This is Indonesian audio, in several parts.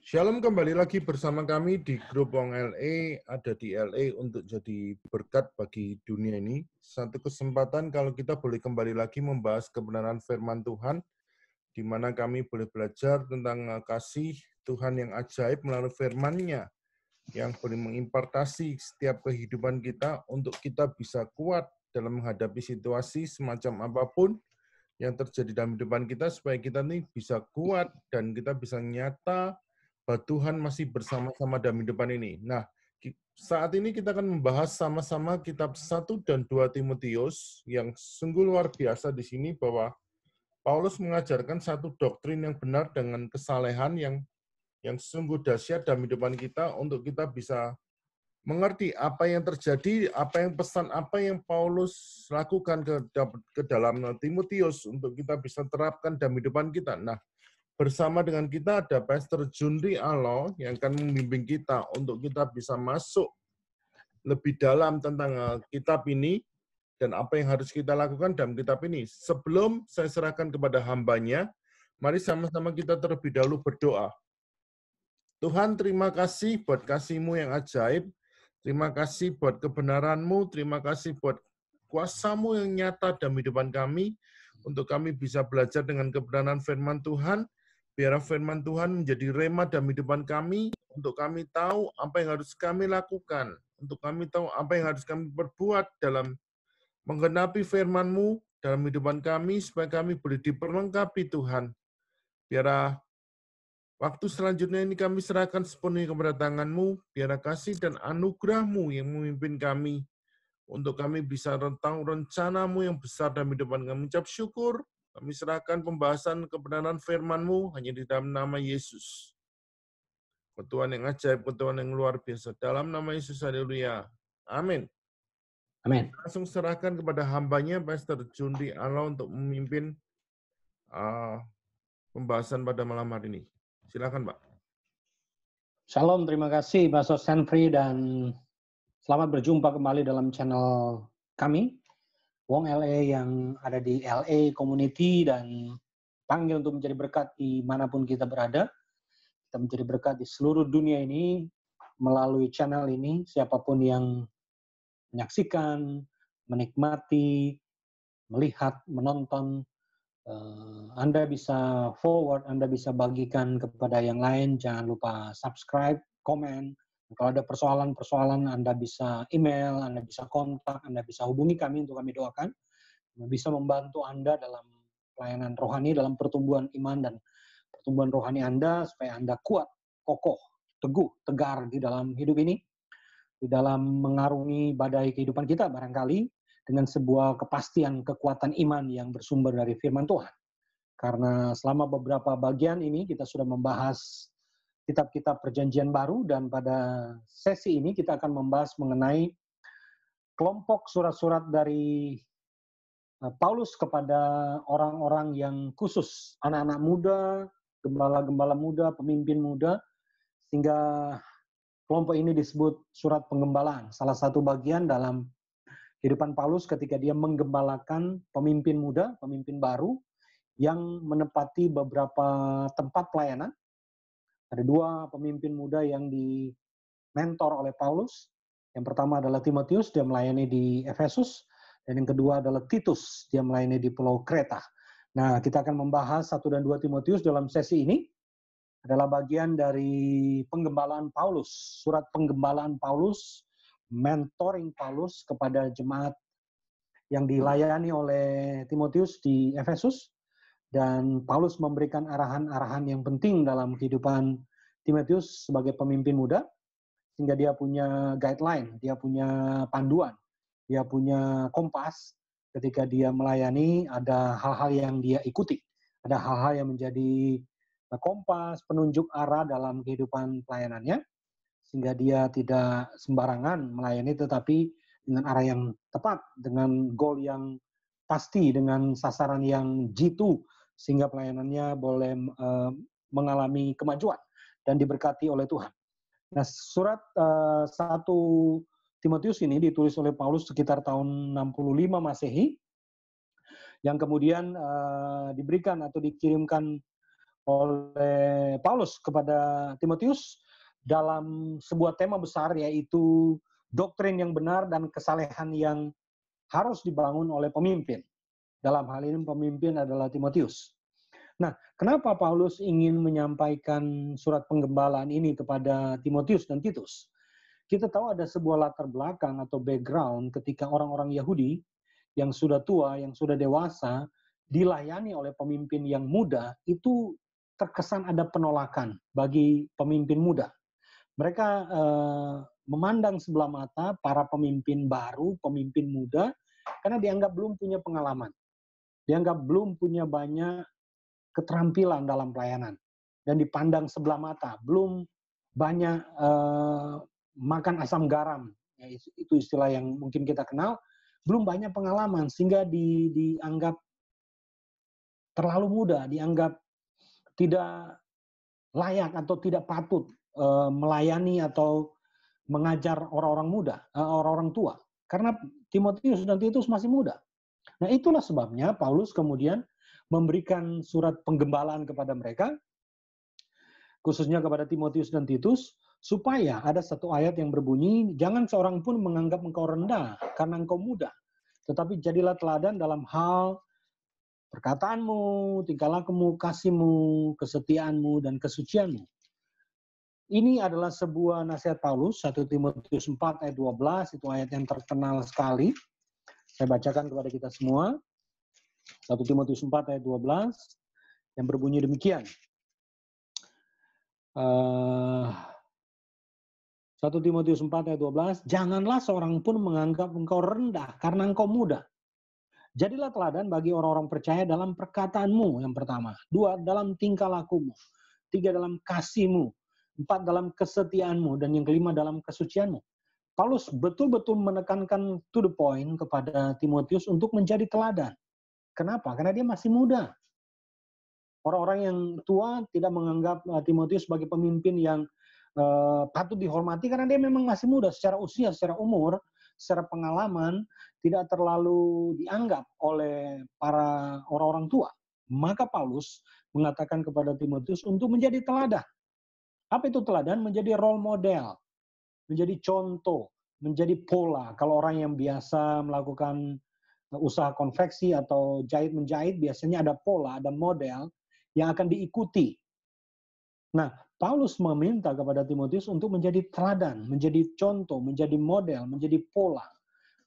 Shalom, kembali lagi bersama kami di grup Wong LA, ada di LA untuk jadi berkat bagi dunia ini. Satu kesempatan kalau kita boleh kembali lagi membahas kebenaran firman Tuhan, di mana kami boleh belajar tentang kasih Tuhan yang ajaib melalui firman-Nya, yang boleh mengimpartasi setiap kehidupan kita untuk kita bisa kuat dalam menghadapi situasi semacam apapun yang terjadi dalam kehidupan kita, supaya kita nih bisa kuat dan kita bisa nyata bahwa Tuhan masih bersama-sama dalam kehidupan ini. Nah, saat ini kita akan membahas sama-sama kitab 1 dan 2 Timotius yang sungguh luar biasa di sini, bahwa Paulus mengajarkan satu doktrin yang benar dengan kesalehan yang sungguh dahsyat dalam kehidupan kita untuk kita bisa mengerti apa yang terjadi, apa yang pesan, apa yang Paulus lakukan ke dalam Timotius untuk kita bisa terapkan dalam kehidupan kita. Nah, bersama dengan kita ada Pastor Jundri Alo yang akan membimbing kita untuk kita bisa masuk lebih dalam tentang kitab ini dan apa yang harus kita lakukan dalam kitab ini. Sebelum saya serahkan kepada hambanya, mari sama-sama kita terlebih dahulu berdoa. Tuhan, terima kasih buat kasih-Mu yang ajaib, terima kasih buat kebenaran-Mu, terima kasih buat kuasa-Mu yang nyata dalam kehidupan kami, untuk kami bisa belajar dengan kebenaran firman Tuhan. Biar firman Tuhan menjadi rema dalam kehidupan kami, untuk kami tahu apa yang harus kami lakukan, untuk kami tahu apa yang harus kami perbuat dalam menggenapi firman-Mu dalam kehidupan kami, supaya kami boleh diperlengkapi Tuhan. Biar waktu selanjutnya ini kami serahkan sepenuhnya kepada tangan-Mu, biar kasih dan anugerah-Mu yang memimpin kami, untuk kami bisa tahu rencana-Mu yang besar dalam kehidupan kami. Ucap syukur, kami serahkan pembahasan kebenaran firman-Mu hanya di dalam nama Yesus. Tuhan yang ajaib, Tuhan yang luar biasa. Dalam nama Yesus, haleluya. Amin. Amin. Langsung serahkan kepada hambanya, Pastor Jundri Alo, untuk memimpin pembahasan pada malam hari ini. Silakan, Pak. Shalom, terima kasih Pastor Sanfri, dan selamat berjumpa kembali dalam channel kami, Wong LA, yang ada di LA Community dan panggil untuk menjadi berkat dimanapun kita berada. Kita menjadi berkat di seluruh dunia ini melalui channel ini. Siapapun yang menyaksikan, menikmati, melihat, menonton, Anda bisa forward, Anda bisa bagikan kepada yang lain. Jangan lupa subscribe, komen. Kalau ada persoalan-persoalan, Anda bisa email, Anda bisa kontak, Anda bisa hubungi kami untuk kami doakan. Bisa membantu Anda dalam pelayanan rohani, dalam pertumbuhan iman dan pertumbuhan rohani Anda, supaya Anda kuat, kokoh, teguh, tegar di dalam hidup ini, di dalam mengarungi badai kehidupan kita barangkali, dengan sebuah kepastian kekuatan iman yang bersumber dari firman Tuhan. Karena selama beberapa bagian ini kita sudah membahas kitab-kitab perjanjian baru, dan pada sesi ini kita akan membahas mengenai kelompok surat-surat dari Paulus kepada orang-orang yang khusus, anak-anak muda, gembala-gembala muda, pemimpin muda, sehingga kelompok ini disebut surat penggembalaan. Salah satu bagian dalam kehidupan Paulus ketika dia menggembalakan pemimpin muda, pemimpin baru, yang menempati beberapa tempat pelayanan. Ada dua pemimpin muda yang dimentor oleh Paulus. Yang pertama adalah Timotius, dia melayani di Efesus. Dan yang kedua adalah Titus, dia melayani di Pulau Kreta. Nah, kita akan membahas 1 dan 2 Timotius dalam sesi ini. Adalah bagian dari penggembalaan Paulus. Surat penggembalaan Paulus, mentoring Paulus kepada jemaat yang dilayani oleh Timotius di Efesus. Dan Paulus memberikan arahan-arahan yang penting dalam kehidupan Timotius sebagai pemimpin muda, sehingga dia punya guideline, dia punya panduan, dia punya kompas. Ketika dia melayani, ada hal-hal yang dia ikuti, ada hal-hal yang menjadi kompas, penunjuk arah dalam kehidupan pelayanannya, sehingga dia tidak sembarangan melayani, tetapi dengan arah yang tepat, dengan goal yang pasti, dengan sasaran yang jitu, sehingga pelayanannya boleh mengalami kemajuan dan diberkati oleh Tuhan. Nah, surat 1 Timotius ini ditulis oleh Paulus sekitar tahun 65 Masehi, yang kemudian diberikan atau dikirimkan oleh Paulus kepada Timotius dalam sebuah tema besar, yaitu doktrin yang benar dan kesalehan yang harus dibangun oleh pemimpin. Dalam hal ini pemimpin adalah Timotius. Nah, kenapa Paulus ingin menyampaikan surat penggembalaan ini kepada Timotius dan Titus? Kita tahu ada sebuah latar belakang atau background ketika orang-orang Yahudi yang sudah tua, yang sudah dewasa, dilayani oleh pemimpin yang muda, itu terkesan ada penolakan bagi pemimpin muda. Mereka memandang sebelah mata para pemimpin baru, pemimpin muda, karena dianggap belum punya pengalaman. Dianggap belum punya banyak keterampilan dalam pelayanan. Dan dipandang sebelah mata, belum banyak makan asam garam. Ya, itu istilah yang mungkin kita kenal. Belum banyak pengalaman, sehingga dianggap terlalu muda, dianggap tidak layak atau tidak patut melayani atau mengajar orang-orang muda, orang-orang tua. Karena Timotius dan Titus masih muda. Nah, itulah sebabnya Paulus kemudian memberikan surat penggembalaan kepada mereka, khususnya kepada Timotius dan Titus, supaya ada satu ayat yang berbunyi, jangan seorang pun menganggap engkau rendah karena engkau muda, tetapi jadilah teladan dalam hal perkataanmu, tingkah lakumu, kasihmu, kesetiaanmu, dan kesucianmu. Ini adalah sebuah nasihat Paulus, 1 Timotius 4 ayat 12, itu ayat yang terkenal sekali. Saya bacakan kepada kita semua. 1 Timotius 4 ayat 12 yang berbunyi demikian. 1 Timotius 4 ayat 12, janganlah seorang pun menganggap engkau rendah karena engkau muda. Jadilah teladan bagi orang-orang percaya dalam perkataanmu yang pertama. 2, dalam tingkah lakumu. 3, dalam kasihmu. 4, dalam kesetiaanmu. Dan yang kelima, dalam kesucianmu. Paulus betul-betul menekankan to the point kepada Timotius untuk menjadi teladan. Kenapa? Karena dia masih muda. Orang-orang yang tua tidak menganggap Timotius sebagai pemimpin yang patut dihormati karena dia memang masih muda secara usia, secara umur, secara pengalaman, tidak terlalu dianggap oleh para orang-orang tua. Maka Paulus mengatakan kepada Timotius untuk menjadi teladan. Apa itu teladan? Menjadi role model, menjadi contoh, menjadi pola. Kalau orang yang biasa melakukan usaha konveksi atau jahit-menjahit, biasanya ada pola, ada model yang akan diikuti. Nah, Paulus meminta kepada Timotius untuk menjadi teladan, menjadi contoh, menjadi model, menjadi pola,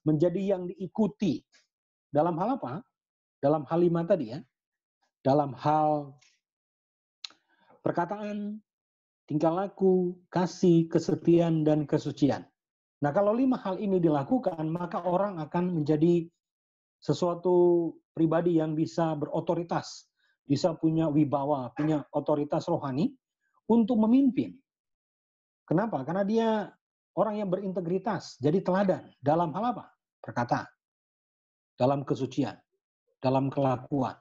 menjadi yang diikuti. Dalam hal apa? Dalam hal 5 tadi ya. Dalam hal perkataan, tingkah laku, kasih, kesetiaan, dan kesucian. Nah, kalau 5 hal ini dilakukan, maka orang akan menjadi sesuatu pribadi yang bisa berotoritas, bisa punya wibawa, punya otoritas rohani untuk memimpin. Kenapa? Karena dia orang yang berintegritas, jadi teladan. Dalam hal apa? Perkataan, dalam kesucian, dalam kelakuan,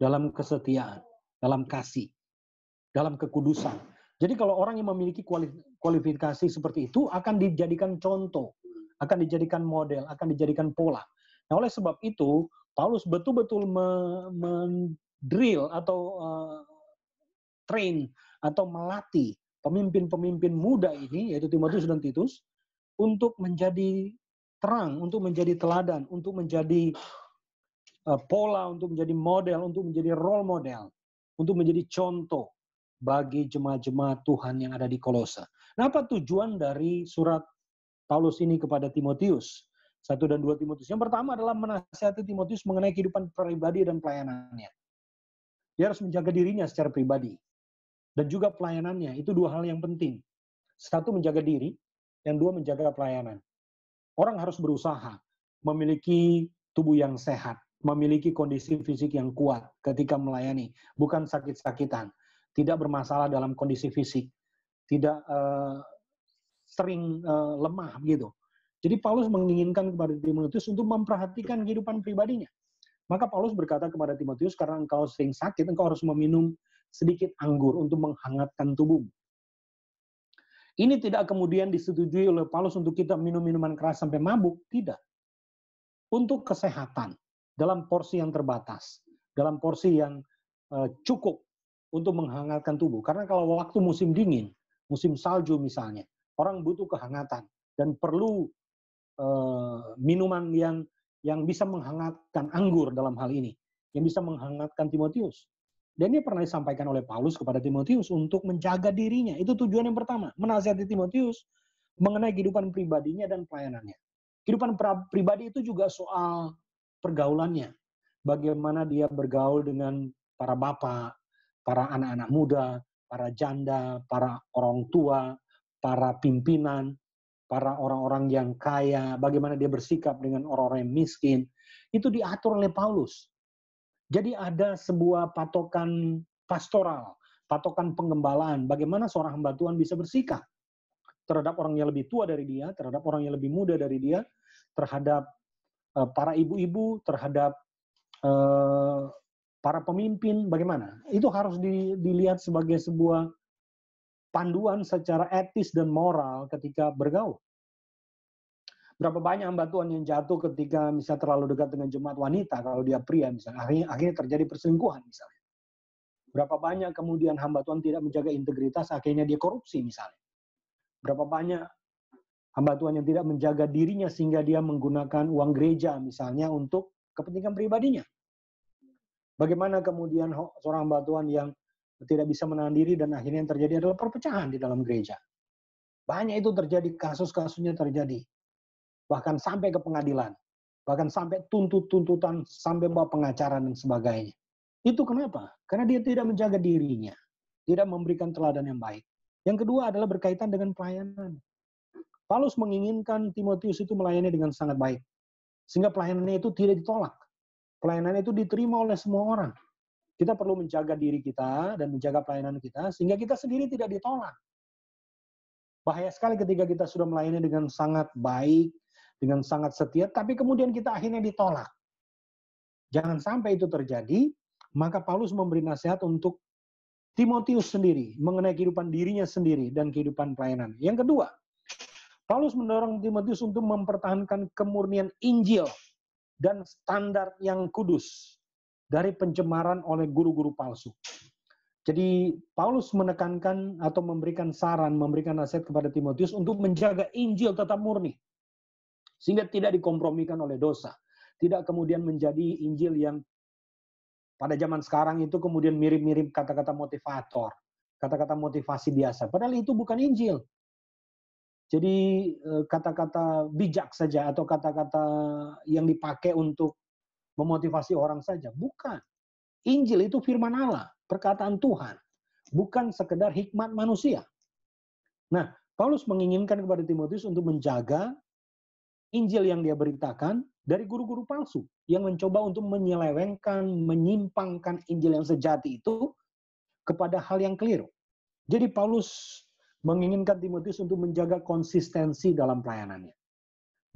dalam kesetiaan, dalam kasih, dalam kekudusan. Jadi kalau orang yang memiliki kualifikasi seperti itu akan dijadikan contoh, akan dijadikan model, akan dijadikan pola. Nah, oleh sebab itu, Paulus betul-betul mendrill atau train atau melatih pemimpin-pemimpin muda ini, yaitu Timotius dan Titus, untuk menjadi terang, untuk menjadi teladan, untuk menjadi pola, untuk menjadi model, untuk menjadi role model, untuk menjadi contoh bagi jemaat-jemaat Tuhan yang ada di Kolose. Nah, apa tujuan dari surat Paulus ini kepada Timotius? 1 dan 2 Timotius. Yang pertama adalah menasihati Timotius mengenai kehidupan pribadi dan pelayanannya. Dia harus menjaga dirinya secara pribadi. Dan juga pelayanannya. Itu 2 hal yang penting. 1, menjaga diri. Yang 2, menjaga pelayanan. Orang harus berusaha memiliki tubuh yang sehat. Memiliki kondisi fisik yang kuat ketika melayani. Bukan sakit-sakitan. Tidak bermasalah dalam kondisi fisik. Tidak sering lemah gitu. Jadi Paulus menginginkan kepada Timotius untuk memperhatikan kehidupan pribadinya. Maka Paulus berkata kepada Timotius, karena engkau sering sakit, engkau harus meminum sedikit anggur untuk menghangatkan tubuhmu. Ini tidak kemudian disetujui oleh Paulus untuk kita minum minuman keras sampai mabuk. Tidak. Untuk kesehatan, dalam porsi yang terbatas, dalam porsi yang cukup, untuk menghangatkan tubuh. Karena kalau waktu musim dingin, musim salju misalnya, orang butuh kehangatan dan perlu minuman yang bisa menghangatkan, anggur dalam hal ini, yang bisa menghangatkan Timotius. Dan ini pernah disampaikan oleh Paulus kepada Timotius untuk menjaga dirinya. Itu tujuan yang pertama, menasihati Timotius mengenai kehidupan pribadinya dan pelayanannya. Kehidupan pribadi itu juga soal pergaulannya. Bagaimana dia bergaul dengan para bapak, para anak-anak muda, para janda, para orang tua, para pimpinan, para orang-orang yang kaya, bagaimana dia bersikap dengan orang-orang yang miskin. Itu diatur oleh Paulus. Jadi ada sebuah patokan pastoral, patokan penggembalaan, bagaimana seorang hamba Tuhan bisa bersikap terhadap orang yang lebih tua dari dia, terhadap orang yang lebih muda dari dia, terhadap para ibu-ibu, terhadap para pemimpin, bagaimana? Itu harus dilihat sebagai sebuah panduan secara etis dan moral ketika bergaul. Berapa banyak hamba Tuhan yang jatuh ketika misalnya terlalu dekat dengan jemaat wanita, kalau dia pria misalnya, akhirnya terjadi perselingkuhan misalnya. Berapa banyak kemudian hamba Tuhan tidak menjaga integritas, akhirnya dia korupsi misalnya. Berapa banyak hamba Tuhan yang tidak menjaga dirinya sehingga dia menggunakan uang gereja misalnya untuk kepentingan pribadinya. Bagaimana kemudian seorang hamba Tuhan yang tidak bisa menahan diri dan akhirnya yang terjadi adalah perpecahan di dalam gereja. Banyak itu terjadi, kasus-kasusnya terjadi. Bahkan sampai ke pengadilan. Bahkan sampai tuntutan, sampai bawa pengacara dan sebagainya. Itu kenapa? Karena dia tidak menjaga dirinya. Tidak memberikan teladan yang baik. Yang kedua adalah berkaitan dengan pelayanan. Paulus menginginkan Timotius itu melayani dengan sangat baik. Sehingga pelayanannya itu tidak ditolak. Pelayanan itu diterima oleh semua orang. Kita perlu menjaga diri kita dan menjaga pelayanan kita sehingga kita sendiri tidak ditolak. Bahaya sekali ketika kita sudah melayani dengan sangat baik, dengan sangat setia, tapi kemudian kita akhirnya ditolak. Jangan sampai itu terjadi, maka Paulus memberi nasihat untuk Timotius sendiri, mengenai kehidupan dirinya sendiri dan kehidupan pelayanan. Yang kedua, Paulus mendorong Timotius untuk mempertahankan kemurnian Injil dan standar yang kudus dari pencemaran oleh guru-guru palsu. Jadi Paulus menekankan atau memberikan saran, memberikan nasihat kepada Timotius untuk menjaga Injil tetap murni. Sehingga tidak dikompromikan oleh dosa. Tidak kemudian menjadi Injil yang pada zaman sekarang itu kemudian mirip-mirip kata-kata motivator. Kata-kata motivasi biasa. Padahal itu bukan Injil. Jadi kata-kata bijak saja atau kata-kata yang dipakai untuk memotivasi orang saja. Bukan. Injil itu firman Allah, perkataan Tuhan. Bukan sekedar hikmat manusia. Nah, Paulus menginginkan kepada Timotius untuk menjaga Injil yang dia beritakan dari guru-guru palsu yang mencoba untuk menyelewengkan, menyimpangkan Injil yang sejati itu kepada hal yang keliru. Jadi Paulus menginginkan Timotius untuk menjaga konsistensi dalam pelayanannya.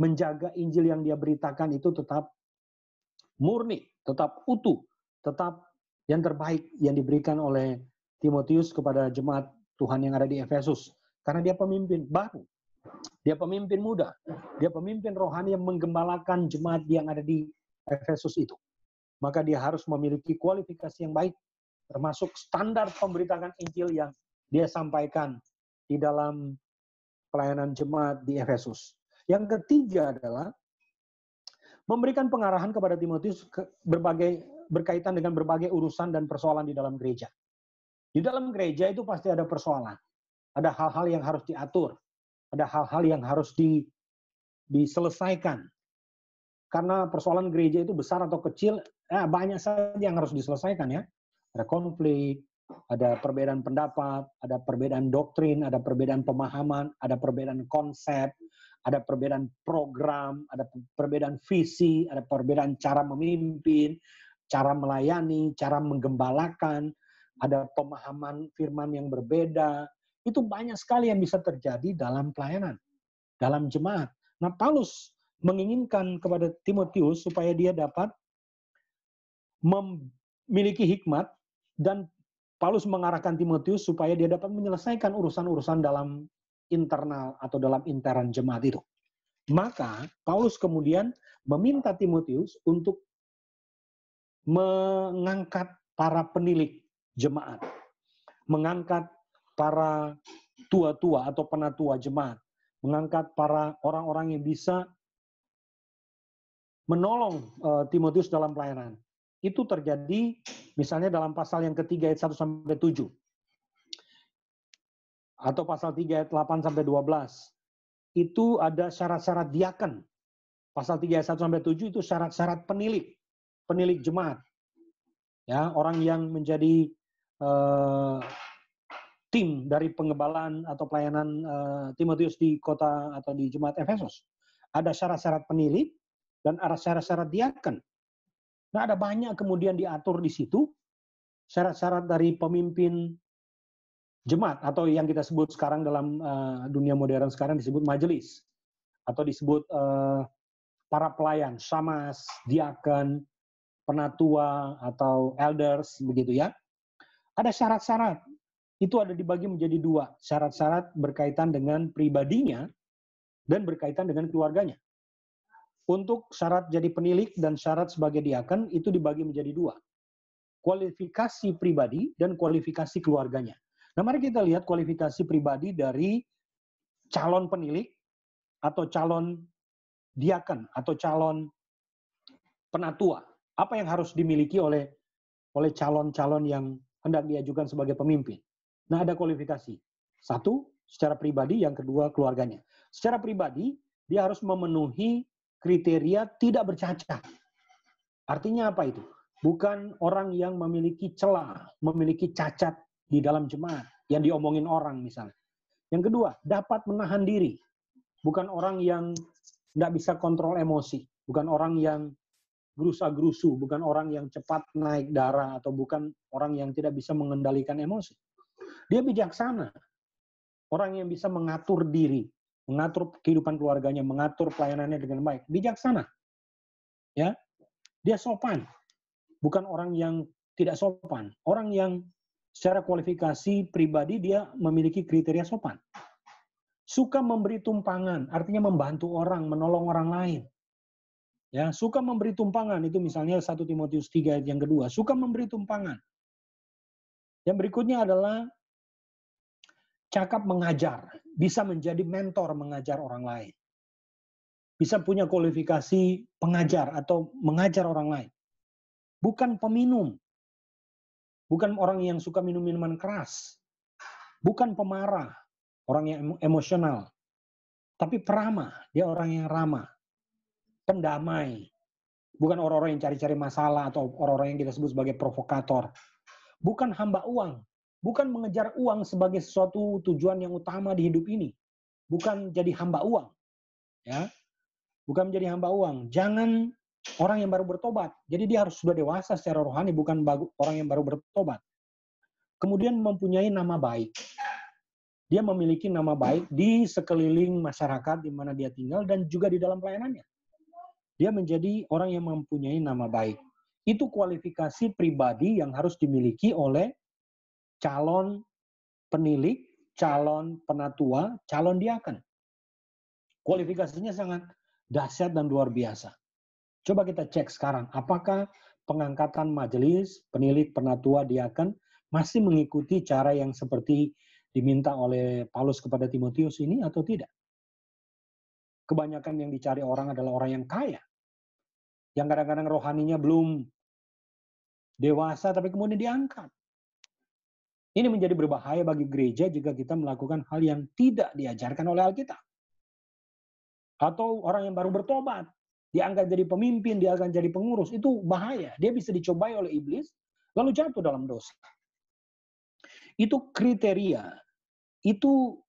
Menjaga Injil yang dia beritakan itu tetap murni, tetap utuh, tetap yang terbaik yang diberikan oleh Timotius kepada jemaat Tuhan yang ada di Efesus. Karena dia pemimpin baru. Dia pemimpin muda. Dia pemimpin rohani yang menggembalakan jemaat yang ada di Efesus itu. Maka dia harus memiliki kualifikasi yang baik, termasuk standar pemberitakan Injil yang dia sampaikan di dalam pelayanan jemaat di Efesus. Yang ketiga adalah memberikan pengarahan kepada Timotius berkaitan dengan berbagai urusan dan persoalan di dalam gereja. Di dalam gereja itu pasti ada persoalan. Ada hal-hal yang harus diatur. Ada hal-hal yang harus diselesaikan. Karena persoalan gereja itu besar atau kecil, banyak saja yang harus diselesaikan ya. Ada konflik, ada perbedaan pendapat, ada perbedaan doktrin, ada perbedaan pemahaman, ada perbedaan konsep, ada perbedaan program, ada perbedaan visi, ada perbedaan cara memimpin, cara melayani, cara menggembalakan, ada pemahaman firman yang berbeda. Itu banyak sekali yang bisa terjadi dalam pelayanan, dalam jemaat. Nah, Paulus menginginkan kepada Timotius supaya dia dapat memiliki hikmat dan Paulus mengarahkan Timotius supaya dia dapat menyelesaikan urusan-urusan dalam internal atau dalam interan jemaat itu. Maka Paulus kemudian meminta Timotius untuk mengangkat para penilik jemaat. mengangkat para tua-tua atau penatua jemaat, mengangkat para orang-orang yang bisa menolong Timotius dalam pelayanan. Itu terjadi misalnya dalam pasal yang ketiga ayat 1 sampai 7. Atau pasal 3 ayat 8 sampai 12. Itu ada syarat-syarat diaken. Pasal 3 ayat 1 sampai 7 itu syarat-syarat penilik jemaat. Ya, orang yang menjadi tim dari pengembalaan atau pelayanan Timotius di kota atau di jemaat Efesus. Ada syarat-syarat penilik dan ada syarat-syarat diaken. Nah, ada banyak kemudian diatur di situ syarat-syarat dari pemimpin jemaat atau yang kita sebut sekarang dalam dunia modern sekarang disebut majelis atau disebut para pelayan, shamas, diaken, penatua atau elders begitu ya. Ada syarat-syarat. Itu ada dibagi menjadi dua. Syarat-syarat berkaitan dengan pribadinya dan berkaitan dengan keluarganya. Untuk syarat jadi penilik dan syarat sebagai diaken itu dibagi menjadi dua. Kualifikasi pribadi dan kualifikasi keluarganya. Nah, mari kita lihat kualifikasi pribadi dari calon penilik atau calon diaken atau calon penatua. Apa yang harus dimiliki oleh calon-calon yang hendak diajukan sebagai pemimpin. Nah, ada kualifikasi. Satu, secara pribadi. Yang kedua, keluarganya. Secara pribadi, dia harus memenuhi kriteria tidak bercacat. Artinya apa itu? Bukan orang yang memiliki celah, memiliki cacat di dalam jemaat, yang diomongin orang misalnya. Yang kedua, dapat menahan diri. Bukan orang yang tidak bisa kontrol emosi. Bukan orang yang gerusa-gerusu. Bukan orang yang cepat naik darah. Atau bukan orang yang tidak bisa mengendalikan emosi. Dia bijaksana. Orang yang bisa mengatur diri. Mengatur kehidupan keluarganya. Mengatur pelayanannya dengan baik. Bijaksana. Ya, dia sopan. Bukan orang yang tidak sopan. Orang yang secara kualifikasi pribadi dia memiliki kriteria sopan. Suka memberi tumpangan, artinya membantu orang, menolong orang lain. Ya, suka memberi tumpangan, itu misalnya 1 Timotius 3 ayat yang kedua. Suka memberi tumpangan. Yang berikutnya adalah cakap mengajar. Bisa menjadi mentor mengajar orang lain. Bisa punya kualifikasi pengajar atau mengajar orang lain. Bukan peminum. Bukan orang yang suka minum minuman keras. Bukan pemarah. Orang yang emosional. Tapi peramah. Dia orang yang ramah. Pendamai. Bukan orang-orang yang cari-cari masalah atau orang-orang yang kita sebut sebagai provokator. Bukan hamba uang. Bukan mengejar uang sebagai sesuatu tujuan yang utama di hidup ini. Bukan jadi hamba uang. Ya. Bukan menjadi hamba uang. Jangan orang yang baru bertobat. Jadi dia harus sudah dewasa secara rohani, bukan orang yang baru bertobat. Kemudian mempunyai nama baik. Dia memiliki nama baik di sekeliling masyarakat di mana dia tinggal dan juga di dalam pelayanannya. Dia menjadi orang yang mempunyai nama baik. Itu kualifikasi pribadi yang harus dimiliki oleh calon penilik, calon penatua, calon diaken. Kualifikasinya sangat dahsyat dan luar biasa. Coba kita cek sekarang, apakah pengangkatan majelis, penilik, penatua, diaken masih mengikuti cara yang seperti diminta oleh Paulus kepada Timotius ini atau tidak? Kebanyakan yang dicari orang adalah orang yang kaya. Yang kadang-kadang rohaninya belum dewasa tapi kemudian diangkat. Ini menjadi berbahaya bagi gereja jika kita melakukan hal yang tidak diajarkan oleh Alkitab. Atau orang yang baru bertobat, diangkat jadi pemimpin, dia akan jadi pengurus. Itu bahaya. Dia bisa dicobai oleh iblis, lalu jatuh dalam dosa. Itu kriteria. Itu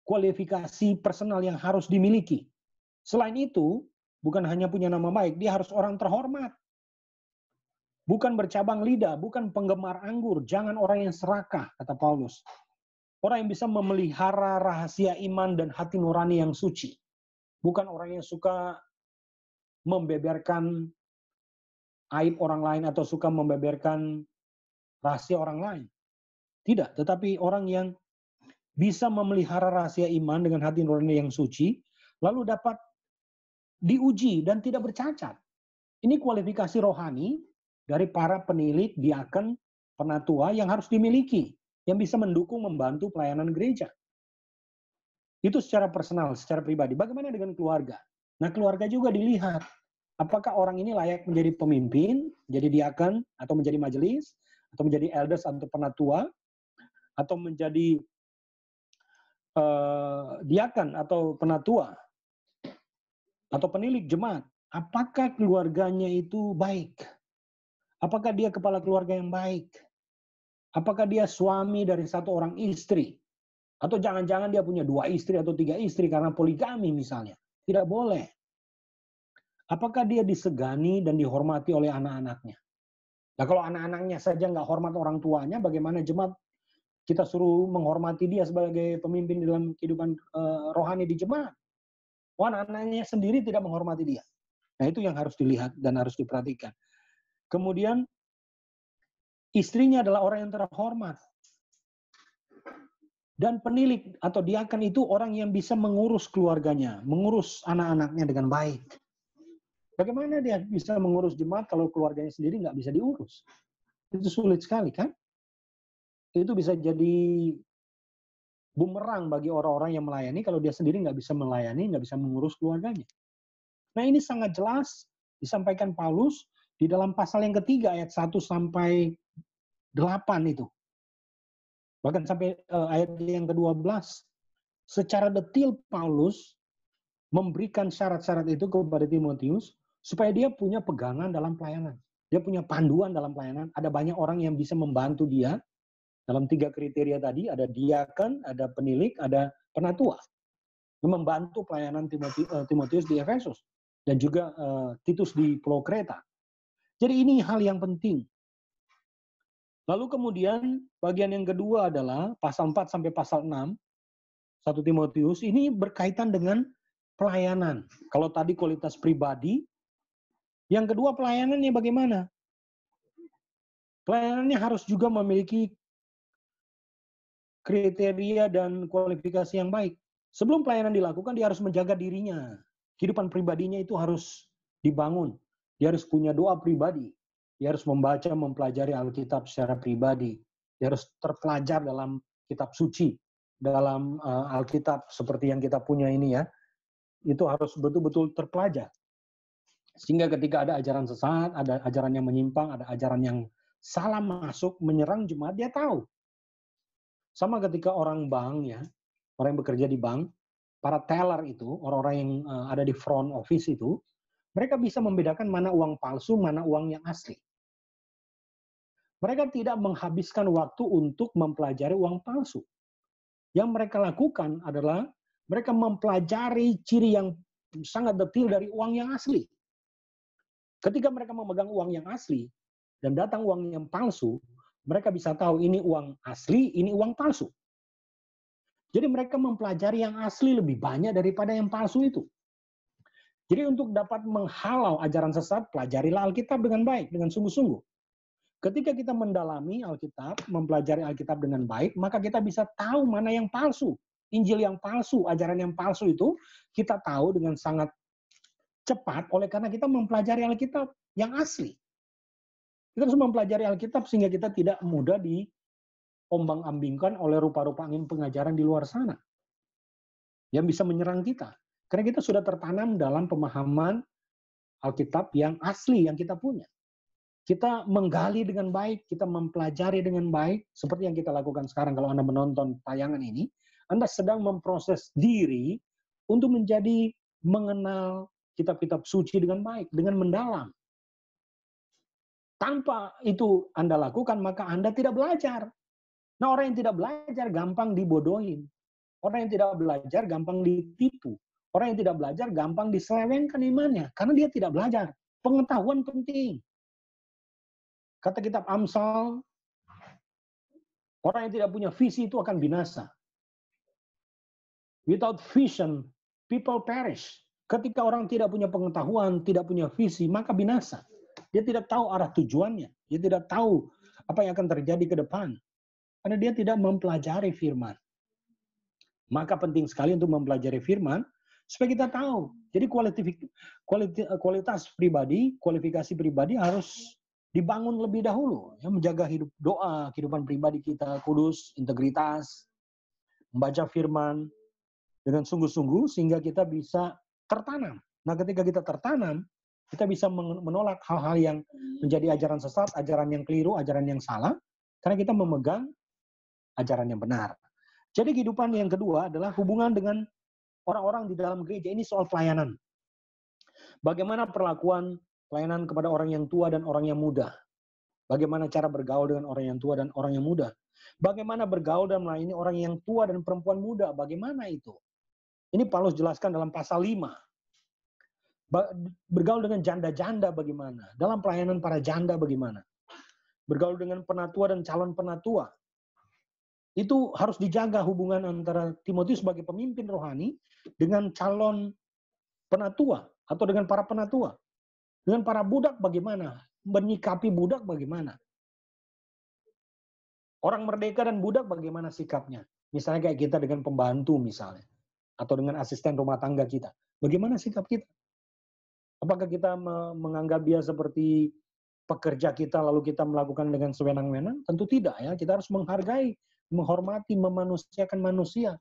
kualifikasi personal yang harus dimiliki. Selain itu, bukan hanya punya nama baik, dia harus orang terhormat. Bukan bercabang lidah, bukan penggemar anggur. Jangan orang yang serakah, kata Paulus. Orang yang bisa memelihara rahasia iman dan hati nurani yang suci. Bukan orang yang suka membeberkan aib orang lain atau suka membeberkan rahasia orang lain. Tidak, tetapi orang yang bisa memelihara rahasia iman dengan hati nurani yang suci, lalu dapat diuji dan tidak bercacat. Ini kualifikasi rohani dari para penilik, diaken, penatua yang harus dimiliki. yang bisa mendukung, membantu pelayanan gereja. Itu secara personal, secara pribadi. Bagaimana dengan keluarga? Nah, keluarga juga dilihat. Apakah orang ini layak menjadi pemimpin, jadi diaken, atau menjadi majelis, atau menjadi elders atau penatua, atau menjadi diaken atau penatua, atau penilik jemaat. Apakah keluarganya itu baik? Apakah dia kepala keluarga yang baik? Apakah dia suami dari satu orang istri? Atau jangan-jangan dia punya 2 istri atau 3 istri karena poligami misalnya. Tidak boleh. Apakah dia disegani dan dihormati oleh anak-anaknya? Nah, kalau anak-anaknya saja nggak hormat orang tuanya, bagaimana jemaat kita suruh menghormati dia sebagai pemimpin dalam kehidupan rohani di jemaat? Anak-anaknya sendiri tidak menghormati dia. Nah, itu yang harus dilihat dan harus diperhatikan. Kemudian, istrinya adalah orang yang terhormat. Dan penilik atau diaken itu orang yang bisa mengurus keluarganya, mengurus anak-anaknya dengan baik. Bagaimana dia bisa mengurus jemaat kalau keluarganya sendiri nggak bisa diurus? Itu sulit sekali, kan? Itu bisa jadi bumerang bagi orang-orang yang melayani kalau dia sendiri nggak bisa melayani, nggak bisa mengurus keluarganya. Nah, ini sangat jelas disampaikan Paulus di dalam pasal yang ketiga ayat 1 sampai 8 itu. Bahkan sampai ayat yang ke-12. Secara detail Paulus memberikan syarat-syarat itu kepada Timotius supaya dia punya pegangan dalam pelayanan. Dia punya panduan dalam pelayanan. Ada banyak orang yang bisa membantu dia dalam 3 kriteria tadi. Ada diaken, ada penilik, ada penatua. Membantu pelayanan Timotius di Efesus. Dan juga Titus di Pulau Kreta. Jadi ini hal yang penting. Lalu kemudian bagian yang kedua adalah pasal 4 sampai pasal 6. 1 Timotius ini berkaitan dengan pelayanan. Kalau tadi kualitas pribadi, yang kedua pelayanannya bagaimana? Pelayanannya harus juga memiliki kriteria dan kualifikasi yang baik. Sebelum pelayanan dilakukan, dia harus menjaga dirinya. Kehidupan pribadinya itu harus dibangun. Dia harus punya doa pribadi. Dia harus membaca, mempelajari Alkitab secara pribadi. Dia harus terpelajar dalam kitab suci. Dalam Alkitab seperti yang kita punya ini ya. Itu harus betul-betul terpelajar. Sehingga ketika ada ajaran sesat, ada ajaran yang menyimpang, ada ajaran yang salah masuk, menyerang jemaat, dia tahu. Sama ketika orang bank ya, orang yang bekerja di bank, para teller itu, orang-orang yang ada di front office itu, mereka bisa membedakan mana uang palsu, mana uang yang asli. Mereka tidak menghabiskan waktu untuk mempelajari uang palsu. Yang mereka lakukan adalah mereka mempelajari ciri yang sangat detail dari uang yang asli. Ketika mereka memegang uang yang asli dan datang uang yang palsu, mereka bisa tahu ini uang asli, ini uang palsu. Jadi mereka mempelajari yang asli lebih banyak daripada yang palsu itu. Jadi untuk dapat menghalau ajaran sesat, pelajarilah Alkitab dengan baik, dengan sungguh-sungguh. Ketika kita mendalami Alkitab, mempelajari Alkitab dengan baik, maka kita bisa tahu mana yang palsu. Injil yang palsu, ajaran yang palsu itu kita tahu dengan sangat cepat oleh karena kita mempelajari Alkitab yang asli. Kita harus mempelajari Alkitab sehingga kita tidak mudah diombang-ambingkan oleh rupa-rupa angin pengajaran di luar sana yang bisa menyerang kita. Karena kita sudah tertanam dalam pemahaman Alkitab yang asli yang kita punya. Kita menggali dengan baik, kita mempelajari dengan baik, seperti yang kita lakukan sekarang. Kalau Anda menonton tayangan ini, Anda sedang memproses diri untuk menjadi mengenal kitab-kitab suci dengan baik, dengan mendalam. Tanpa itu Anda lakukan, maka Anda tidak belajar. Nah, orang yang tidak belajar gampang dibodohin. Orang yang tidak belajar gampang ditipu. Orang yang tidak belajar gampang diselewengkan imannya, karena dia tidak belajar. Pengetahuan penting. Kata kitab Amsal, orang yang tidak punya visi itu akan binasa. Without vision, people perish. Ketika orang tidak punya pengetahuan, tidak punya visi, maka binasa. Dia tidak tahu arah tujuannya. Dia tidak tahu apa yang akan terjadi ke depan. Karena dia tidak mempelajari firman. Maka penting sekali untuk mempelajari firman, supaya kita tahu. Jadi kualitas pribadi, kualifikasi pribadi harus dibangun lebih dahulu, ya, menjaga hidup doa, kehidupan pribadi kita kudus, integritas, membaca firman dengan sungguh-sungguh sehingga kita bisa tertanam. Nah, ketika kita tertanam, kita bisa menolak hal-hal yang menjadi ajaran sesat, ajaran yang keliru, ajaran yang salah, karena kita memegang ajaran yang benar. Jadi kehidupan yang kedua adalah hubungan dengan orang-orang di dalam gereja. Ini soal pelayanan. Bagaimana perlakuan pelayanan kepada orang yang tua dan orang yang muda. Bagaimana cara bergaul dengan orang yang tua dan orang yang muda. Bagaimana bergaul dan melayani orang yang tua dan perempuan muda. Bagaimana itu? Ini Paulus jelaskan dalam pasal 5. Bergaul dengan janda-janda bagaimana? Dalam pelayanan para janda bagaimana? Bergaul dengan penatua dan calon penatua. Itu harus dijaga hubungan antara Timotius sebagai pemimpin rohani dengan calon penatua atau dengan para penatua. Dengan para budak bagaimana? Menyikapi budak bagaimana? Orang merdeka dan budak bagaimana sikapnya? Misalnya kayak kita dengan pembantu misalnya. Atau dengan asisten rumah tangga kita. Bagaimana sikap kita? Apakah kita menganggap dia seperti pekerja kita lalu kita melakukan dengan sewenang-wenang? Tentu tidak ya. Kita harus menghargai, menghormati, memanusiakan manusia.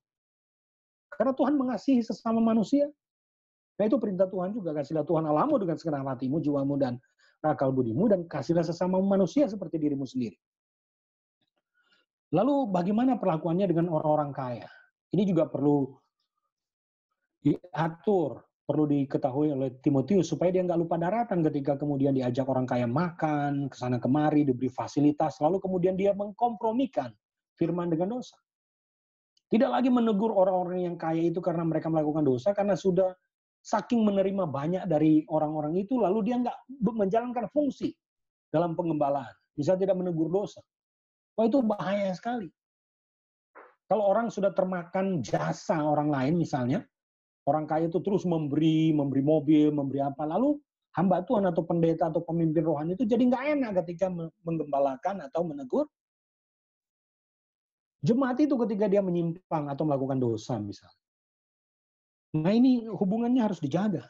Karena Tuhan mengasihi sesama manusia. Nah itu perintah Tuhan juga. Kasihlah Tuhan Allahmu dengan segenap hatimu, jiwamu, dan akal budimu. Dan kasihlah sesama manusia seperti dirimu sendiri. Lalu bagaimana perlakuannya dengan orang-orang kaya? Ini juga perlu diatur, perlu diketahui oleh Timotius supaya dia nggak lupa daratan ketika kemudian diajak orang kaya makan, kesana kemari, diberi fasilitas, lalu kemudian dia mengkompromikan firman dengan dosa. Tidak lagi menegur orang-orang yang kaya itu karena mereka melakukan dosa, karena sudah saking menerima banyak dari orang-orang itu, lalu dia nggak menjalankan fungsi dalam pengembalaan. Bisa tidak menegur dosa. Wah itu bahaya sekali. Kalau orang sudah termakan jasa orang lain misalnya, orang kaya itu terus memberi mobil, memberi apa, lalu hamba Tuhan atau pendeta atau pemimpin rohani itu jadi nggak enak ketika menggembalakan atau menegur jemaat itu ketika dia menyimpang atau melakukan dosa misalnya. Nah ini hubungannya harus dijaga.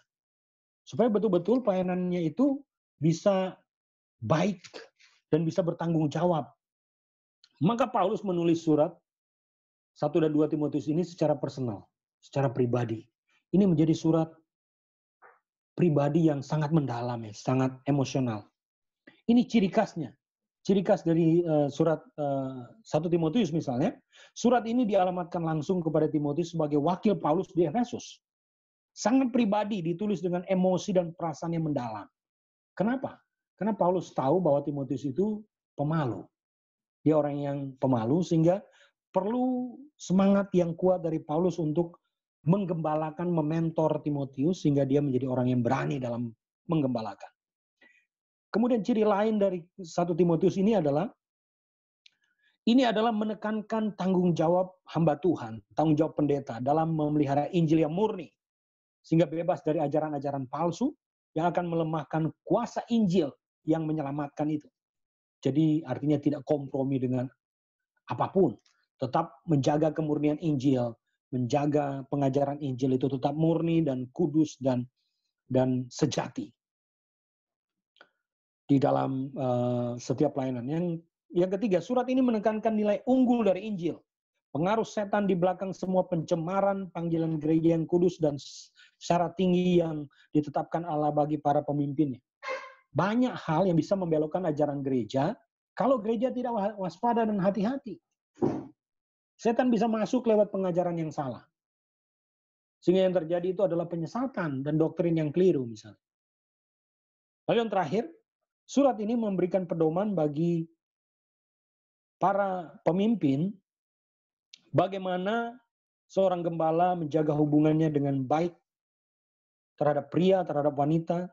Supaya betul-betul pelayanannya itu bisa baik dan bisa bertanggung jawab. Maka Paulus menulis surat 1 dan 2 Timotius ini secara personal, secara pribadi. Ini menjadi surat pribadi yang sangat mendalam, ya, sangat emosional. Ini ciri khasnya. Ciri khas dari surat 1 Timotius misalnya, surat ini dialamatkan langsung kepada Timotius sebagai wakil Paulus di Efesus. Sangat pribadi, ditulis dengan emosi dan perasaan yang mendalam. Kenapa? Karena Paulus tahu bahwa Timotius itu pemalu. Dia orang yang pemalu sehingga perlu semangat yang kuat dari Paulus untuk menggembalakan, mementor Timotius sehingga dia menjadi orang yang berani dalam menggembalakan. Kemudian ciri lain dari 1 Timotius ini adalah menekankan tanggung jawab hamba Tuhan, tanggung jawab pendeta dalam memelihara Injil yang murni. Sehingga bebas dari ajaran-ajaran palsu yang akan melemahkan kuasa Injil yang menyelamatkan itu. Jadi artinya tidak kompromi dengan apapun. Tetap menjaga kemurnian Injil, menjaga pengajaran Injil itu tetap murni dan kudus dan sejati di dalam setiap pelayanan. Yang ketiga, surat ini menekankan nilai unggul dari Injil. Pengaruh setan di belakang semua pencemaran panggilan gereja yang kudus dan syarat tinggi yang ditetapkan Allah bagi para pemimpinnya. Banyak hal yang bisa membelokkan ajaran gereja kalau gereja tidak waspada dan hati-hati. Setan bisa masuk lewat pengajaran yang salah. Sehingga yang terjadi itu adalah penyesatan dan doktrin yang keliru misalnya. Lalu yang terakhir, surat ini memberikan pedoman bagi para pemimpin bagaimana seorang gembala menjaga hubungannya dengan baik terhadap pria, terhadap wanita,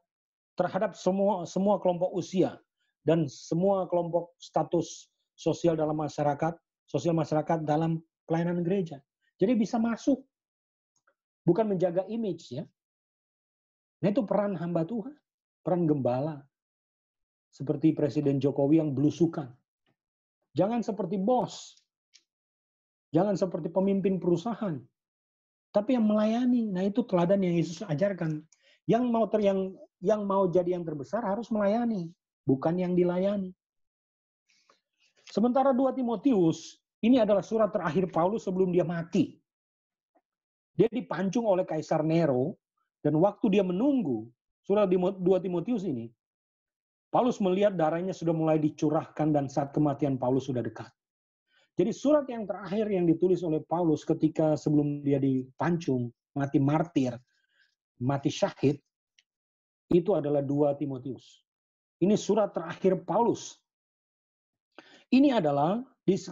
terhadap semua kelompok usia dan semua kelompok status sosial dalam masyarakat, sosial masyarakat dalam pelayanan gereja. Jadi bisa masuk, bukan menjaga image ya. Nah itu peran hamba Tuhan, peran gembala. Seperti Presiden Jokowi yang belusukan. Jangan seperti bos. Jangan seperti pemimpin perusahaan. Tapi yang melayani. Nah itu teladan yang Yesus ajarkan. Yang mau jadi yang terbesar harus melayani. bukan yang dilayani. Sementara 2 Timotius, ini adalah surat terakhir Paulus sebelum dia mati. Dia dipancung oleh Kaisar Nero, dan waktu dia menunggu surat 2 Timotius ini, Paulus melihat darahnya sudah mulai dicurahkan dan saat kematian Paulus sudah dekat. Jadi surat yang terakhir yang ditulis oleh Paulus ketika sebelum dia dipancung, mati martir, mati syahid, itu adalah 2 Timotius. Ini surat terakhir Paulus. Ini adalah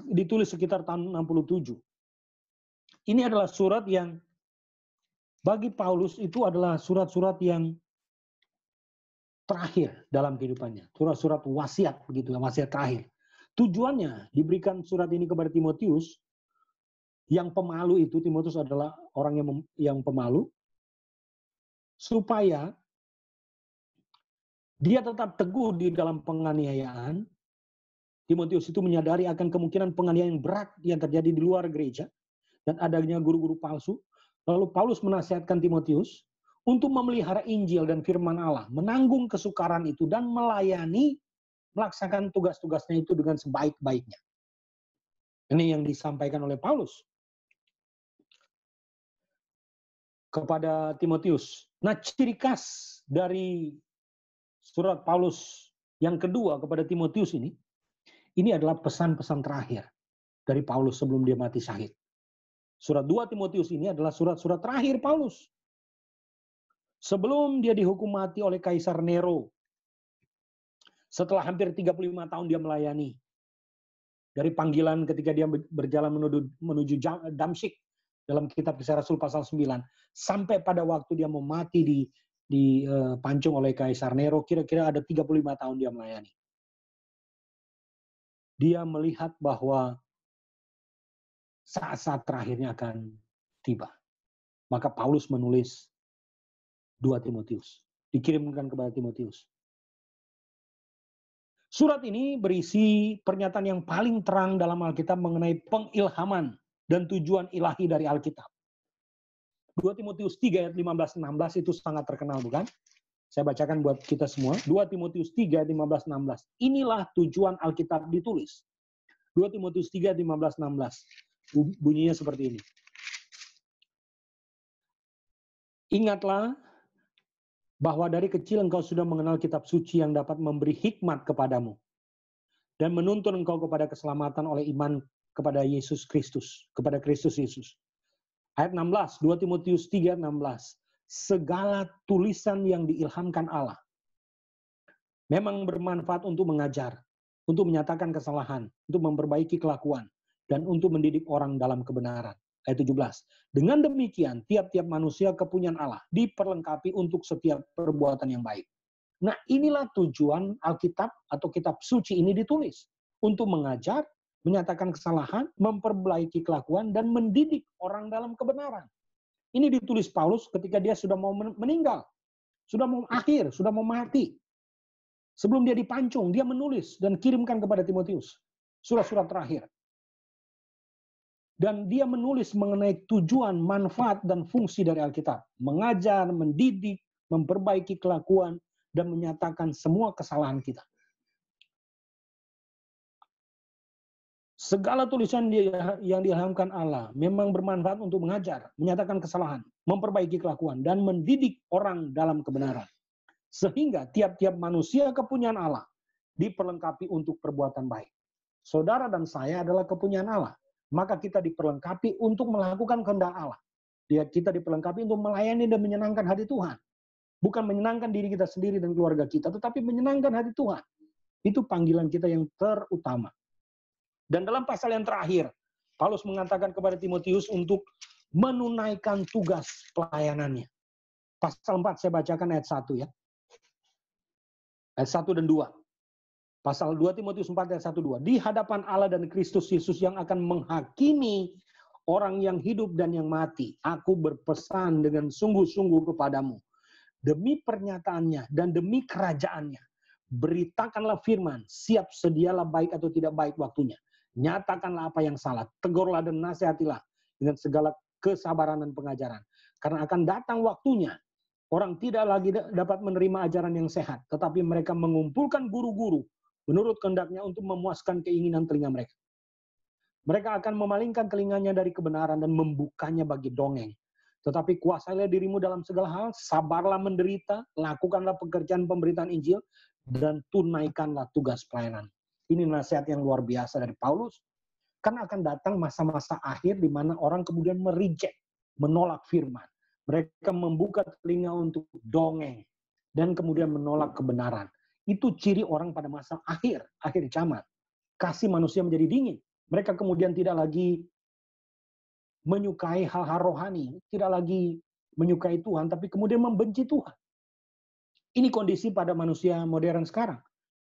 ditulis sekitar tahun 67. Ini adalah surat yang bagi Paulus itu adalah surat-surat yang terakhir dalam kehidupannya. Surat-surat wasiat, begitu, wasiat terakhir. Tujuannya diberikan surat ini kepada Timotius, yang pemalu itu, Timotius adalah orang yang pemalu, supaya dia tetap teguh di dalam penganiayaan. Timotius itu menyadari akan kemungkinan penganiayaan berat yang terjadi di luar gereja, dan adanya guru-guru palsu. Lalu Paulus menasihatkan Timotius untuk memelihara Injil dan firman Allah, menanggung kesukaran itu, dan melayani, melaksanakan tugas-tugasnya itu dengan sebaik-baiknya. Ini yang disampaikan oleh Paulus kepada Timotius. Nah, ciri khas dari surat Paulus yang kedua kepada Timotius ini adalah pesan-pesan terakhir dari Paulus sebelum dia mati syahid. Surat 2 Timotius ini adalah surat-surat terakhir Paulus. Sebelum dia dihukum mati oleh Kaisar Nero. Setelah hampir 35 tahun dia melayani. Dari panggilan ketika dia berjalan menuju Damsyik dalam kitab Kisah Rasul pasal 9. Sampai pada waktu dia mau mati dipancung oleh Kaisar Nero, kira-kira ada 35 tahun dia melayani. Dia melihat bahwa saat-saat terakhirnya akan tiba. Maka Paulus menulis 2 Timotius. Dikirimkan kepada Timotius. Surat ini berisi pernyataan yang paling terang dalam Alkitab mengenai pengilhaman dan tujuan ilahi dari Alkitab. 2 Timotius 3 ayat 15-16 itu sangat terkenal, bukan? Saya bacakan buat kita semua. 2 Timotius 3 ayat 15-16. Inilah tujuan Alkitab ditulis. 2 Timotius 3 ayat 15-16. Bunyinya seperti ini. Ingatlah bahwa dari kecil engkau sudah mengenal kitab suci yang dapat memberi hikmat kepadamu dan menuntun engkau kepada keselamatan oleh iman kepada Yesus Kristus, kepada Kristus Yesus. Ayat 16, 2 Timotius 3 ayat 16. Segala tulisan yang diilhamkan Allah memang bermanfaat untuk mengajar, untuk menyatakan kesalahan, untuk memperbaiki kelakuan, dan untuk mendidik orang dalam kebenaran. Ayat 17. Dengan demikian, tiap-tiap manusia kepunyaan Allah diperlengkapi untuk setiap perbuatan yang baik. Nah, inilah tujuan Alkitab atau kitab suci ini ditulis. Untuk mengajar, menyatakan kesalahan, memperbaiki kelakuan, dan mendidik orang dalam kebenaran. Ini ditulis Paulus ketika dia sudah mau meninggal. Sudah mau akhir, sudah mau mati. Sebelum dia dipancung, dia menulis dan kirimkan kepada Timotius. Surat-surat terakhir. Dan dia menulis mengenai tujuan, manfaat, dan fungsi dari Alkitab. Mengajar, mendidik, memperbaiki kelakuan, dan menyatakan semua kesalahan kita. Segala tulisan yang diilhamkan Allah memang bermanfaat untuk mengajar, menyatakan kesalahan, memperbaiki kelakuan, dan mendidik orang dalam kebenaran. Sehingga tiap-tiap manusia kepunyaan Allah diperlengkapi untuk perbuatan baik. Saudara dan saya adalah kepunyaan Allah. Maka kita diperlengkapi untuk melakukan kehendak Allah. Kita diperlengkapi untuk melayani dan menyenangkan hati Tuhan. Bukan menyenangkan diri kita sendiri dan keluarga kita, tetapi menyenangkan hati Tuhan. Itu panggilan kita yang terutama. Dan dalam pasal yang terakhir, Paulus mengatakan kepada Timotius untuk menunaikan tugas pelayanannya. Pasal 4, saya bacakan ayat 1 ya. Ayat 1 dan 2. Pasal 2 Timotius 4 ayat 1-2. Di hadapan Allah dan Kristus Yesus yang akan menghakimi orang yang hidup dan yang mati. Aku berpesan dengan sungguh-sungguh kepadamu. Demi pernyataannya dan demi kerajaannya. Beritakanlah firman. Siap sedialah baik atau tidak baik waktunya. Nyatakanlah apa yang salah. Tegurlah dan nasihatilah dengan segala kesabaran dan pengajaran. Karena akan datang waktunya Orang tidak lagi dapat menerima ajaran yang sehat, tetapi mereka mengumpulkan guru-guru menurut kehendaknya untuk memuaskan keinginan telinga mereka. Mereka akan memalingkan telinganya dari kebenaran dan membukanya bagi dongeng. Tetapi kuasailah dirimu dalam segala hal, sabarlah menderita, lakukanlah pekerjaan pemberitaan Injil, dan tunaikanlah tugas pelayanan. Ini nasihat yang luar biasa dari Paulus. Karena akan datang masa-masa akhir di mana orang kemudian mereject, menolak firman. Mereka membuka telinga untuk dongeng dan kemudian menolak kebenaran. Itu ciri orang pada masa akhir zaman. Kasih manusia menjadi dingin. Mereka kemudian tidak lagi menyukai hal-hal rohani, tidak lagi menyukai Tuhan, tapi kemudian membenci Tuhan. Ini kondisi pada manusia modern sekarang.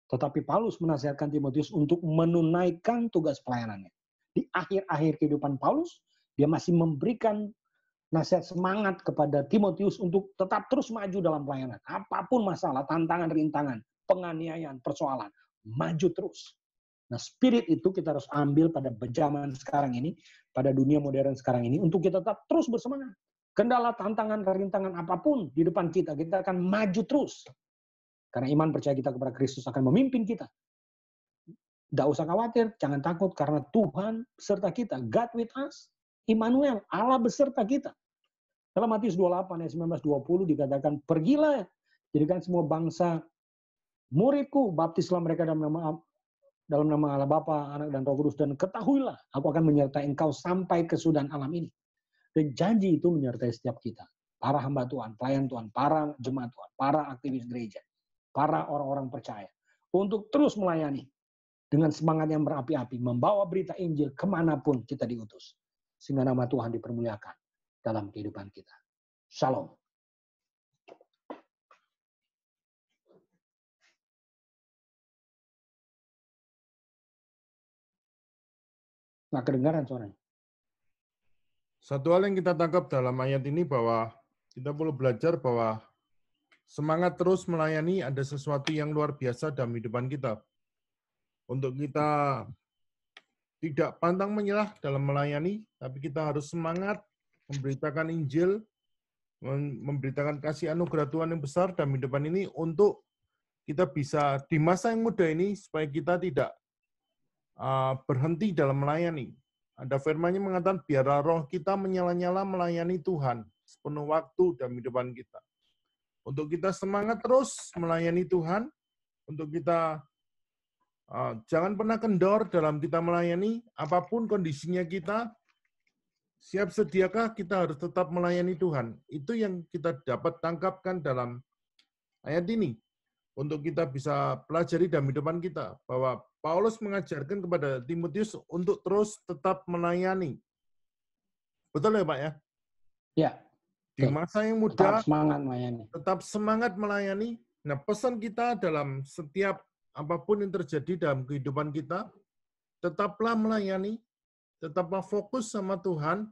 Tetapi Paulus menasihatkan Timotius untuk menunaikan tugas pelayanannya. Di akhir-akhir kehidupan Paulus, dia masih memberikan nasihat semangat kepada Timotius untuk tetap terus maju dalam pelayanan. Apapun masalah, tantangan, rintangan, penganiayaan, persoalan, maju terus. Nah, spirit itu kita harus ambil pada zaman sekarang ini, pada dunia modern sekarang ini, untuk kita tetap terus bersemangat. Kendala, tantangan, rintangan apapun di depan kita akan maju terus. Karena iman percaya kita kepada Kristus akan memimpin kita. Tidak usah khawatir, jangan takut, karena Tuhan beserta kita. God with us. Immanuel, Allah beserta kita. Dalam Matius 28 ayat 19-20 dikatakan, pergilah, jadikan semua bangsa muridku, baptislah mereka dalam nama Allah Bapa, Anak, dan Roh Kudus, dan ketahuilah, aku akan menyertai engkau sampai kesudahan alam ini. Dan janji itu menyertai setiap kita. Para hamba Tuhan, pelayan Tuhan, para jemaat Tuhan, para aktivis gereja, para orang-orang percaya. Untuk terus melayani dengan semangat yang berapi-api, membawa berita Injil kemanapun kita diutus. Sehingga nama Tuhan dipermuliakan dalam kehidupan kita. Shalom. Nggak kedengaran suaranya. Satu hal yang kita tangkap dalam ayat ini bahwa kita perlu belajar bahwa semangat terus melayani ada sesuatu yang luar biasa dalam kehidupan kita. Untuk kita tidak pantang menyerah dalam melayani, tapi kita harus semangat memberitakan Injil, memberitakan kasih anugerah Tuhan yang besar dalam kehidupan ini untuk kita bisa di masa yang muda ini supaya kita tidak berhenti dalam melayani. Ada firman-Nya mengatakan biarlah roh kita menyala-nyala melayani Tuhan sepenuh waktu dalam kehidupan kita. Untuk kita semangat terus melayani Tuhan, untuk kita jangan pernah kendor dalam kita melayani, apapun kondisinya kita, siap sediakah kita harus tetap melayani Tuhan. Itu yang kita dapat tangkapkan dalam ayat ini. Untuk kita bisa pelajari dalam kehidupan kita, bahwa Paulus mengajarkan kepada Timotius untuk terus tetap melayani. Betul ya Pak ya? Ya. Di masa yang muda, tetap semangat melayani. Tetap semangat melayani. Nah, pesan kita dalam setiap apapun yang terjadi dalam kehidupan kita, tetaplah melayani, tetaplah fokus sama Tuhan,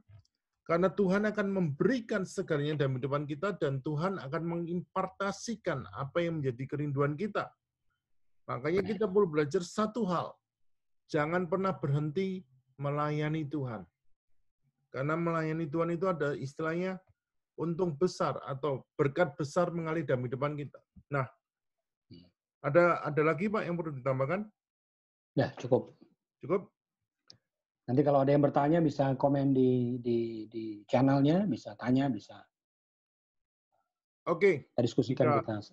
karena Tuhan akan memberikan segalanya dalam kehidupan kita, dan Tuhan akan mengimpartasikan apa yang menjadi kerinduan kita. Makanya kita perlu belajar satu hal, jangan pernah berhenti melayani Tuhan. Karena melayani Tuhan itu ada istilahnya untung besar atau berkat besar mengalir dalam kehidupan kita. Nah, ada lagi Pak yang perlu ditambahkan? Ya, cukup. Cukup? Nanti kalau ada yang bertanya bisa komen di channelnya, bisa tanya, bisa. Oke. Kita diskusikan, kita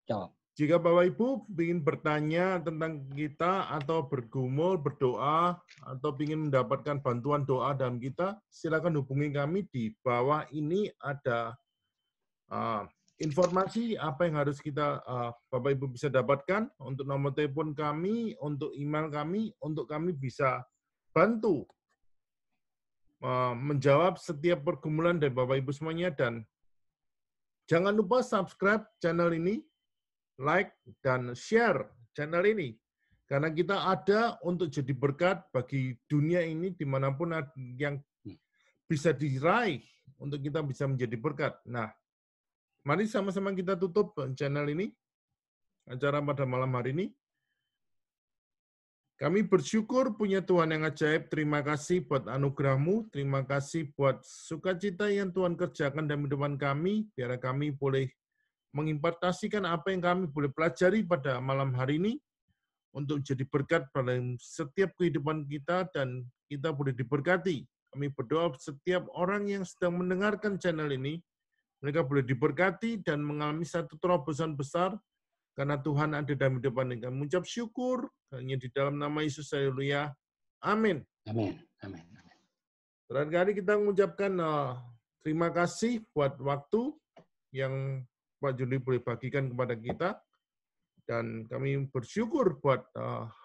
jawab. Jika Bapak Ibu ingin bertanya tentang kita atau bergumul, berdoa, atau ingin mendapatkan bantuan doa dalam kita, silakan hubungi kami. Di bawah ini ada informasi apa yang harus kita Bapak Ibu bisa dapatkan untuk nomor telepon kami, untuk email kami, untuk kami bisa bantu menjawab setiap pergumulan dari Bapak Ibu semuanya. Dan jangan lupa subscribe channel ini, like dan share channel ini, karena kita ada untuk jadi berkat bagi dunia ini dimanapun yang bisa diraih untuk kita bisa menjadi berkat. Nah, mari sama-sama kita tutup channel ini, acara pada malam hari ini. Kami bersyukur punya Tuhan yang ajaib. Terima kasih buat anugerah-Mu. Terima kasih buat sukacita yang Tuhan kerjakan dalam kehidupan kami. Biar kami boleh mengimpartasikan apa yang kami boleh pelajari pada malam hari ini untuk jadi berkat pada setiap kehidupan kita dan kita boleh diberkati. Kami berdoa setiap orang yang sedang mendengarkan channel ini, mereka boleh diberkati dan mengalami satu terobosan besar karena Tuhan ada dalam kehidupan mereka. Mengucap syukur hanya di dalam nama Yesus, haleluya. Amin. Amin. Amin. Terakhir kita mengucapkan terima kasih buat waktu yang Pak Juli boleh bagikan kepada kita. Dan kami bersyukur buat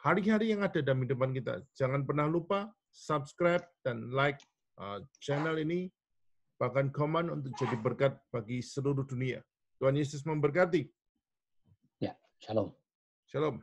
hari-hari yang ada dalam kehidupan kita. Jangan pernah lupa subscribe dan like channel ini, bahkan komen untuk jadi berkat bagi seluruh dunia. Tuhan Yesus memberkati. Ya, shalom. Shalom.